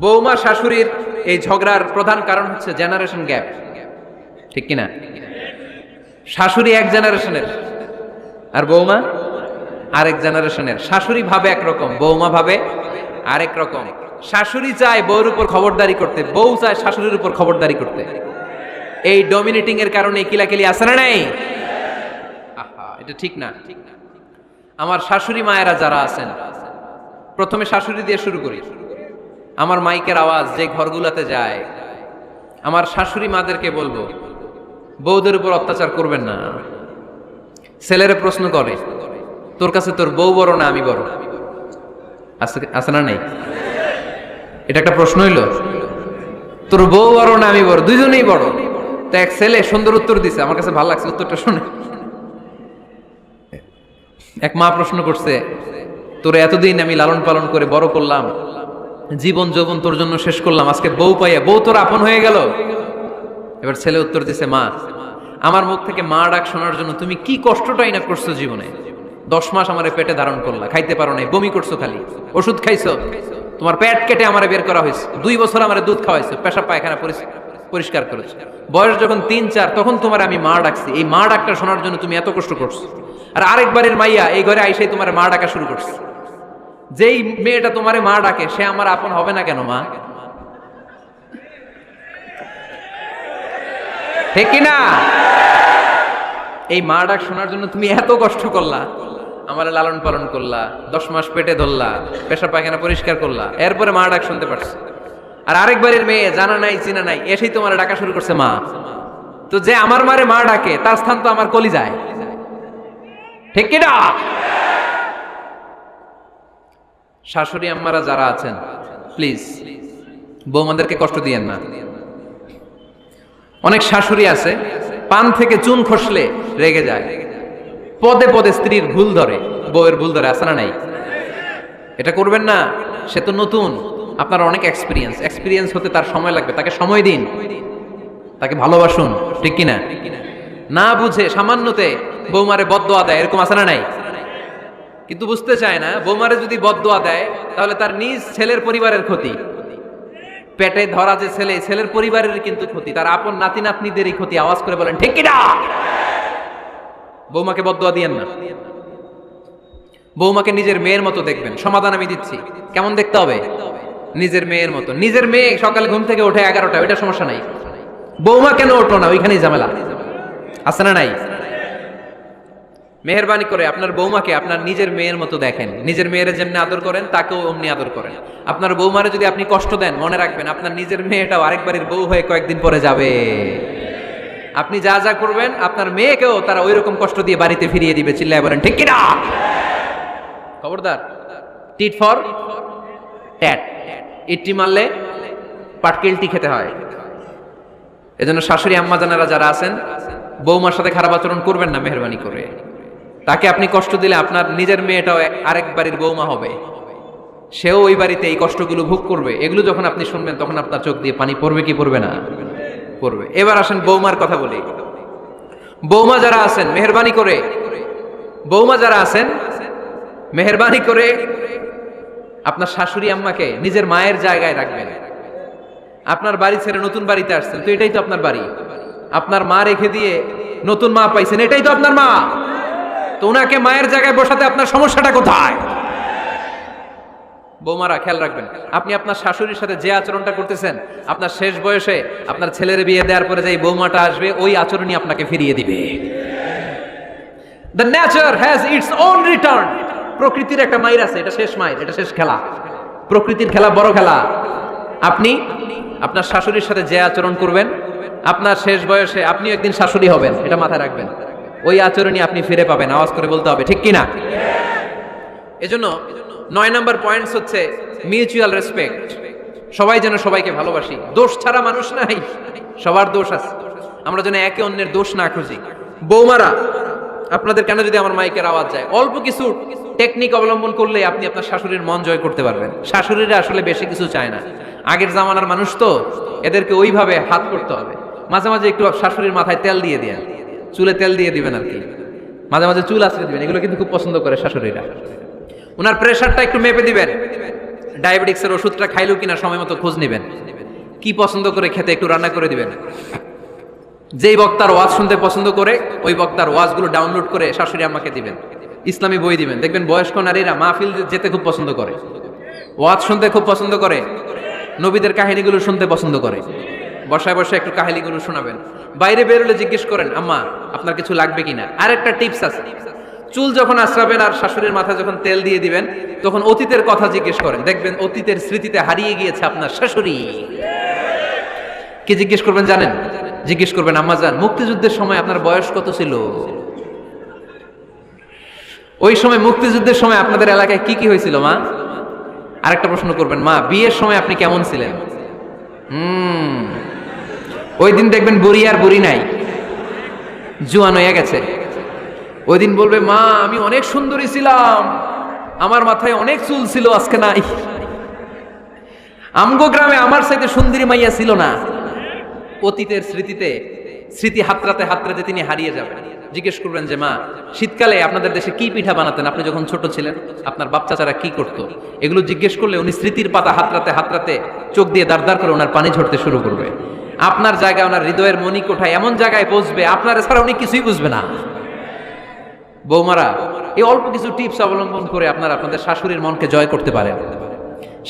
বৌমা শাশুড়ির এই ঝগড়ার প্রধান কারণ হচ্ছে জেনারেশন গ্যাপ, ঠিক কিনা? শাশুড়ি এক জেনারেশনের আর বৌমা আরেক জেনারেশনের। শাশুড়ি ভাবে একরকম, বৌমা ভাবে আরেক রকম। শাশুড়ি চায় বউর উপর খবরদারি করতে, বউ চায় শাশুড়ির উপর খবরদারি করতে। এই ডমিনেটিং এর কারণে কিলাকিলি আছে না নাই? আহা, এটা ঠিক না। আমার শাশুড়ি মায়েরা যারা আছেন, প্রথমে শাশুড়ি দিয়ে শুরু করি। আমার মাইকের আওয়াজ যে ঘরগুলোতে যায়, আমার শাশুড়ি মাদেরকে বলবো, বউদের উপর অত্যাচার করবেন না। ছেলেরা প্রশ্ন করে, তোর কাছে তোর বউ বড় না আমি বড়? আছে না নাই? এটা একটা প্রশ্ন হইল। তোর বউ বড় না আমি বড়? দুইজনেই বড়। তো এক ছেলে সুন্দর উত্তর দিছে, আমার কাছে ভালো লাগছে উত্তরটা শুনে। এক মা প্রশ্ন করছে, তোর এতদিন আমি লালন পালন করে বড় করলাম, জীবন যৌবন তোর জন্য শেষ করলাম, আজকে বউ পাইয়া বউ তোর আপন হয়ে গেল? এবার ছেলে উত্তর দিছে, মা, আমার মুখ থেকে মা ডাক শোনার জন্য তুমি কি কষ্টটাই না করছো জীবনে। 10 মাস আমার পেটে ধারণ করলা, খাইতে পারো নাই, বমি করছো, খালি ওষুধ খাইছো, তোমার পেট কেটে আমারে বের করা হয়েছে, 2 বছর আমারে দুধ খাওয়াইছো, পেশাব পায়খানা পরিষ্কার করেছো, বয়স যখন 3-4 তখন তোমার আমি মা ডাকছি, এই মা ডাকটা শোনার জন্য তুমি এত কষ্ট করছো। আর আরেকবারের মাইয়া এই ঘরে আইসাই তোমার মা ডাকা শুরু করছে। যেই মেয়েটা তোমারে মা ডাকে সে আমার আপন হবে না কেন মা? ঠিক কিনা? এই মা ডাক শোনার জন্য তুমি এত কষ্ট করলা, আমার লালন পালন করলা, 10 মাস পেটে ধরলা, পেশাব পায়খানা পরিষ্কার করলা, এরপরে মা ডাক শুনতে পারছে। আর আরেকবারের মেয়ে জানা নাই চিনা নাই এসেই তোমার ডাকা শুরু করছে মা। তো যে আমার মারে মা ডাকে তার স্থান তো আমার কলিজায়, ঠিক কিনা? শাশুড়ি আম্মারা যারা আছেন, প্লিজ বৌমাদেরকে কষ্ট দিয়েন না। অনেক শাশুড়ি আছে পান থেকে চুন খসলে রেগে যায়, পদে পদে স্ত্রীর ভুল ধরে, বউয়ের ভুল ধরে, আছে না নাই? এটা করবেন না। সে তো নতুন, আপনার অনেক এক্সপিরিয়েন্স হতে তার সময় লাগবে, তাকে সময় দিন, তাকে ভালোবাসুন, ঠিক কিনা? না বুঝে সামান্যতে বৌমারে বদদোয়া দেয়, এরকম আছে না নাই? কিন্তু বুঝতে চায় না, বৌমারে যদি বদদোয়া দেয় তাহলে তার নিজ ছেলের পরিবারের ক্ষতি, পেটে ধরা যে ছেলে, ছেলের পরিবারের কিন্তু ক্ষতি, তার আপন নাতি নাতনিদেরই ক্ষতি। আওয়াজ করে বলেন ঠিক কিনা? বৌমাকে বদদোয়া দিয়েন না। বৌমাকে নিজের মেয়ের মতো দেখবেন। সমাধান আমি দিচ্ছি। কেমন দেখতে হবে? নিজের মেয়ের মতো। নিজের মেয়ে সকালে ঘুম থেকে ওঠে 11টা, ওইটা সমস্যা নাই। বৌমা কেন ওঠো না, ওইখানেই ঝামেলা, আছে না নাই? মেহেরবানি করে আপনার বৌমাকে আপনার নিজের মেয়ের মতো দেখেন। নিজের মেয়ের যেমনি আদর করেন তাকেও অমনি আদর করেন। আপনার বৌমারে যদি আপনি কষ্ট দেন, মনে রাখবেন আপনার নিজের মেয়েটাও আরেকবারের বউ হয়ে কয়েকদিন পরে যাবে। আপনি যা যা করবেন আপনার মেয়েকেও তারা ওই রকম কষ্ট দিয়ে বাড়িতে ফিরিয়ে দিবে। চিল্লায় বলেন ঠিক কিনা? খবরদার, টিট ফর ট্যাট, ইট্টি মারলে পাটকেলটি খেতে হয়। এজন্য শাশুড়ি আম্মা জানারা যারা আছেন, বৌমার সাথে খারাপ আচরণ করবেন না মেহেরবানি করে। তাকে আপনি কষ্ট দিলে আপনার নিজের মেয়েটাও আরেক বাড়ির বৌমা হবে, সেও ওই বাড়িতে এই কষ্টগুলো ভোগ করবে। এগুলো যখন আপনি শুনবেন তখন আপনার চোখ দিয়ে পানি পড়বে কি পড়বে না? পড়বে। এবার আসেন বৌমার কথা বলি। বৌমা যারা আছেন মেহেরবানি করে, বৌমা যারা আছেন মেহেরবানি করে আপনার শাশুড়ি আম্মাকে নিজের মায়ের জায়গায় রাখবেন। আপনার বাড়ি ছেড়ে নতুন বাড়িতে আসছেন, তো এটাই তো আপনার বাড়ি। আপনার মা রেখে দিয়ে নতুন মা পাইছেন, এটাই তো আপনার মা। তো ওনাকে মায়ের জায়গায় বসাতে আপনার সমস্যাটা কোথায়? বৌমারা খেয়াল রাখবেন, আপনি আপনার শাশুড়ির সাথে যে আচরণটা করতেছেন, আপনার শেষ বয়সে আপনার ছেলের বিয়ে দেওয়ার পরে যে বৌমাটা আসবে, ওই আচরণই আপনাকে ফিরিয়ে দিবে। The nature has its own return. প্রকৃতির একটা মাইর আছে, এটা শেষ মাইর, এটা শেষ খেলা। প্রকৃতির খেলা বড় খেলা। আপনি আপনার শাশুড়ির সাথে যে আচরণ করবেন, আপনার শেষ বয়সে আপনিও একদিন শাশুড়ি হবেন, এটা মাথায় রাখবেন। ওই আচরণই আপনি ফিরে পাবেন। আওয়াজ করে বলতে হবে ঠিক কিনা? এজন্য 9 নাম্বার পয়েন্টস হচ্ছে মিউচুয়াল রেসপেক্ট। সবাই যেন সবাইকে ভালোবাসি। দোষ ছাড়া মানুষ নাই, সবার দোষ আছে। আমরা যেন একে অন্যের দোষ না খুঁজি। বৌমারা, আপনাদের কেন যদি আমার মাইকের আওয়াজ যায়, অল্প কিছু টেকনিক অবলম্বন করলে আপনি আপনার শাশুড়ির মন জয় করতে পারবেন। শাশুড়িরা আসলে বেশি কিছু চায় না, আগের জামানার মানুষ তো, এদেরকে ওইভাবে হাত করতে হবে। মাঝে মাঝে একটু শাশুড়ির মাথায় তেল দিয়ে দেন, চুলে তেল দিয়ে দিবেন আর কি, মাঝে মাঝে চুল আছড়ে দিবেন, এগুলো কিন্তু খুব পছন্দ করে শাশুড়িরা। ওনার প্রেশারটা একটু মেপে দিবেন, ডায়াবেটিক্সের ওষুধটা খাইলো কিনা সময় মতো খোঁজ নেবেন, কি পছন্দ করে খেতে একটু রান্না করে দিবেন। যেই বক্তার ওয়াজ শুনতে পছন্দ করে ওই বক্তার ওয়াজগুলো ডাউনলোড করে শাশুড়ি আম্মাকে দিবেন, ইসলামী বই দিবেন। দেখবেন বয়স্ক নারীরা মাহফিল যেতে খুব পছন্দ করে, ওয়াজ শুনতে খুব পছন্দ করে, নবীদের কাহিনীগুলো শুনতে পছন্দ করে। বসায় বসায় একটু কাহিনীগুলো শোনাবেন। বাইরে বেরোলে জিজ্ঞেস করেন, আম্মা আপনার কিছু লাগবে কিনা। আরেকটা টিপস আছে, চুল যখন আশ্রাবেন আর শাশুড়ির মাথায় যখন তেল দিয়ে দিবেন তখন অতীতের কথা জিজ্ঞেস করেন। দেখবেন অতীতের স্মৃতিতে হারিয়ে গিয়েছে আপনার শাশুড়ি। কি জিজ্ঞেস করবেন জানেন? জিজ্ঞেস করবেন, আম্মা জান মুক্তিযুদ্ধের সময় আপনার বয়স কত ছিল? ওই সময় মুক্তিযুদ্ধের সময় আপনাদের এলাকায় কি কি হয়েছিল মা? আরেকটা প্রশ্ন করবেন, মা বিয়ের সময় আপনি কেমন ছিলেন? ওই দিন দেখবেন বুড়ি আর বুড়ি নাই, জুয়ান হয়ে গেছে। ওই দিন বলবে, মা আমি অনেক সুন্দরী ছিলাম, আমার মাথায় অনেক চুল ছিল, আজকে নাই। আমগো গ্রামে আমার সাথে সুন্দরী মাইয়া ছিল না। অতীতের স্মৃতিতে স্মৃতি হাতড়াতে হাতড়াতে তিনি হারিয়ে যাবেন। জিজ্ঞেস করবেন যে, মা শীতকালে আপনাদের দেশে কি পিঠা বানাতেন আপনি যখন ছোট ছিলেন? আপনার বাপ চাচারা কি করতো? এগুলো জিজ্ঞেস করলে উনি স্মৃতির পাতা হাতড়াতে হাতড়াতে চোখ দিয়ে দাঁড় দাঁড় করে ওনার পানি ঝরতে শুরু করবে। আপনার জায়গায় ওনার হৃদয়ের মনি কোঠায় এমন জায়গায় পৌঁছবে আপনার ছাড়া উনি কিছুই বুঝবে না। বৌমারা, এই অল্প কিছু টিপস অবলম্বন করে আপনারা আপনাদের শাশুড়ির মনকে জয় করতে পারেন।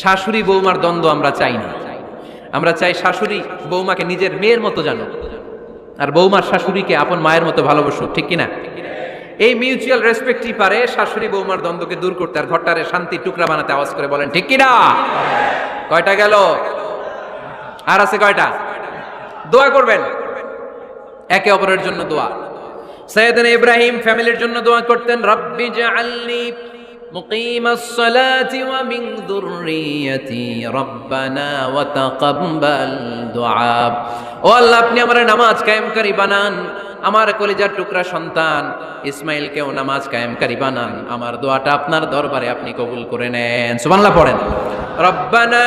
শাশুড়ি বৌমার দ্বন্দ্ব আমরা চাই না। আমরা চাই শাশুড়ি বৌমাকে নিজের মেয়ের মতো জানো, আর বৌমার শাশুড়িকে আপন মায়ের মতো ভালোবাসো, ঠিক কিনা? এই মিউচুয়াল রেসপেক্টই পারে শাশুড়ি বৌমার দ্বন্দ্বকে দূর করতে আর ঘরটারে শান্তি টুকরা বানাতে। আওয়াজ করে বলেন ঠিক কিনা? কয়টা গেল? আর আছে কয়টা? দোয়া করবেন একে অপরের জন্য। দোয়া সাইয়েদনা ইব্রাহিম ফ্যামিলির জন্য দোয়া করতেন, রব্বি জাআলনি মুকিমাস সালাতি ওয়া মিন যুররিয়াতি রব্বানা ওয়া তাকাব্বাল দুআ। ও আল্লাহ, আপনি আমার নামাজ কায়েমকারী বানান, আমার কলিজার টুকরা সন্তান ইসমাইলকেও নামাজ কায়েমকারী বানান। আমার দোয়াটা আপনার দরবারে আপনি কবুল করে নেন। সুবহানাল্লাহ পড়েন। রব্বানা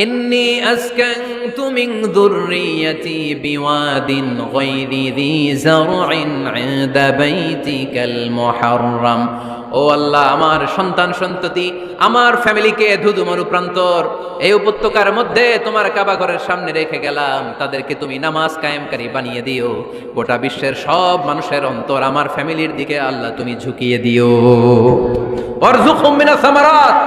ইন্নী আসকানতু মিন যুররিয়াতি বিওয়াদিন গায়রি যী যারইন ইনদা বাইতিকাল মুহাররাম। ও আল্লাহ, আমার সন্তান সন্ততি, আমার ফ্যামিলিকে ধুধু মরুপ্রান্তর এই উপত্যকার মধ্যে তোমার কাবা ঘরের সামনে রেখে গেলাম। তাদেরকে তুমি নামাজ কায়েমকারী বানিয়ে দিও। গোটা বিশ্বের সব মানুষের অন্তর আমার ফ্যামিলির দিকে আল্লাহ তুমি ঝুঁকিয়ে দিও। ওয়ারযুকহুম মিনাস সামারাত,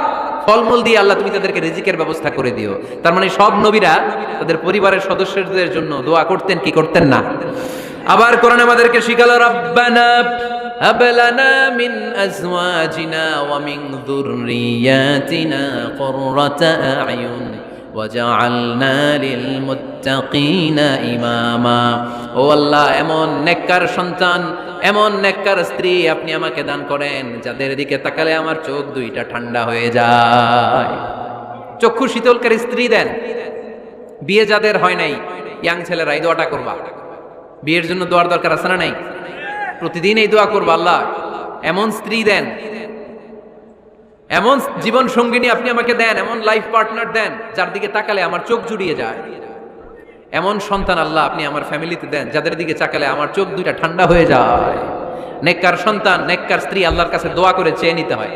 ফলমূল দিয়ে আল্লাহ তুমি তাদেরকে রিজিকের ব্যবস্থা করে দিও। তার মানে সব নবীরা তাদের পরিবারের সদস্যদের জন্য দোয়া করতেন কি করতেন না? আবার কোরআন আমাদেরকে শিখালো, রব্বানা হাব লানা মিন আজওয়াজিনা ওয়া মিন যুররিয়াতিনা কুররাতা আ'য়ুন ওয়াজআলনা লিল মুত্তাকিনা ইমামা। ও আল্লাহ, এমন নেককার সন্তান, এমন নেককার স্ত্রী আপনি আমাকে দান করেন যাদের দিকে তাকালে আমার চোখ দুইটা ঠান্ডা হয়ে যায়। চক্ষু শীতলকারী স্ত্রী দেন। বিয়ে যাদের হয় নাই, ইয়াং ছেলেরা এই দোয়াটা করবা। বিয়ের জন্য দোয়ার দরকার আছে না নাই? প্রতিদিন এই দোয়া করবা, আল্লাহ এমন স্ত্রী দেন, এমন জীবন সঙ্গিনী আপনি আমাকে দেন, এমন লাইফ পার্টনার দেন যার দিকে তাকালে আমার চোখ জুড়িয়ে যায়। এমন সন্তান আল্লাহ আপনি আমার ফ্যামিলিতে দেন যাদের দিকে তাকালে আমার চোখ দুইটা ঠান্ডা হয়ে যায়। নেককার সন্তান, নেককার স্ত্রী আল্লাহর কাছে দোয়া করে চেয়ে নিতে হয়।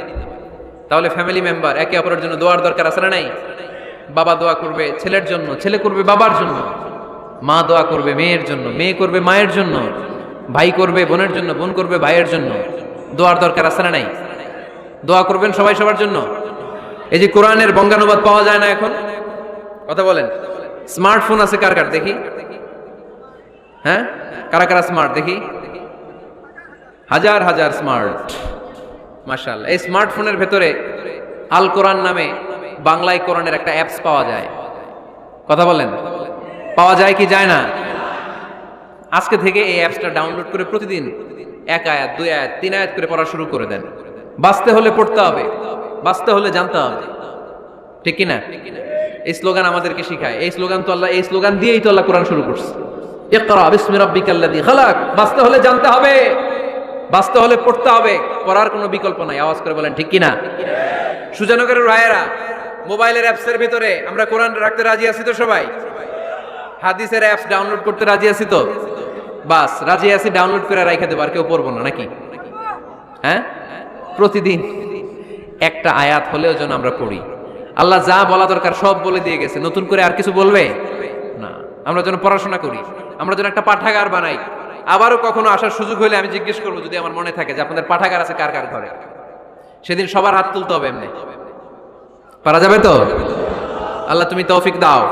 তাহলে ফ্যামিলি মেম্বার একে অপরের জন্য দোয়ার দরকার আছে না নাই? বাবা দোয়া করবে ছেলের জন্য, ছেলে করবে বাবার জন্য, মা দোয়া করবে মেয়ের জন্য, মেয়ে করবে মায়ের জন্য, ভাই করবে বোনের জন্য, বোন করবে ভাইয়ের জন্য। দোয়ার দরকার আছে না নাই? দোয়া করবেন সবাই সবার জন্য। এই যে কোরআনের বঙ্গানুবাদ পাওয়া যায় না এখন, কথা বলেন। স্মার্টফোন আছে কার কার দেখি? হ্যাঁ, কারা কারা স্মার্ট দেখি? হাজার হাজার স্মার্ট, মাশাআল্লাহ। এই স্মার্টফোনের ভেতরে আল কোরআন নামে বাংলায় কোরআনের একটা অ্যাপস পাওয়া যায়। কথা বলেন, পাওয়া যায় কি যায় না? আজকে থেকে এই অ্যাপসটা ডাউনলোড করে প্রতিদিন এক আয়াত, দুই আয়াত, তিন আয়াত করে পড়া শুরু করে দেন। বাঁচতে হলে পড়তে হবে, বাঁচতে হলে জানতে হবে, ঠিক কিনা? এই স্লোগান আমাদেরকে শিখায়। এই স্লোগান তো আল্লাহ, এই স্লোগান দিয়েই তো আল্লাহ কোরআন শুরু করছে। ইকরা বিসমি রাব্বিকাল্লাযী খালাক। বাঁচতে হলে জানতে হবে, বাঁচতে হলে পড়তে হবে, পড়ার কোনো বিকল্প নাই। আওয়াজ করে বলেন ঠিক কিনা? সুজানগরের রায়েরা, মোবাইলের অ্যাপসের ভিতরে আমরা কোরআন রাখতে রাজি আছি তো সবাই? হাদিসের অ্যাপস ডাউনলোড করতে রাজি আছি তো? বাস রাজি আছি, ডাউনলোড করে রাইখা দেব, আর কেউ পড়বো না নাকি? হ্যাঁ, প্রতিদিন একটা আয়াত হলেও যেন আমরা পড়ি। আল্লাহ যা বলা দরকার সব বলে দিয়ে গেছে, নতুন করে আর কিছু বলবে না। আমরা যেন পড়াশোনা করি, আমরা যেন একটা পাঠাগার বানাই। আবারও কখনো আসার সুযোগ হলে আমি জিজ্ঞেস করবো, যদি আমার মনে থাকে, যে আপনাদের পাঠাগার আছে কার কার ঘরে। সেদিন সবার হাত তুলতে হবে, এমনি পারা যাবে তো? আল্লাহ তুমি তৌফিক দাও।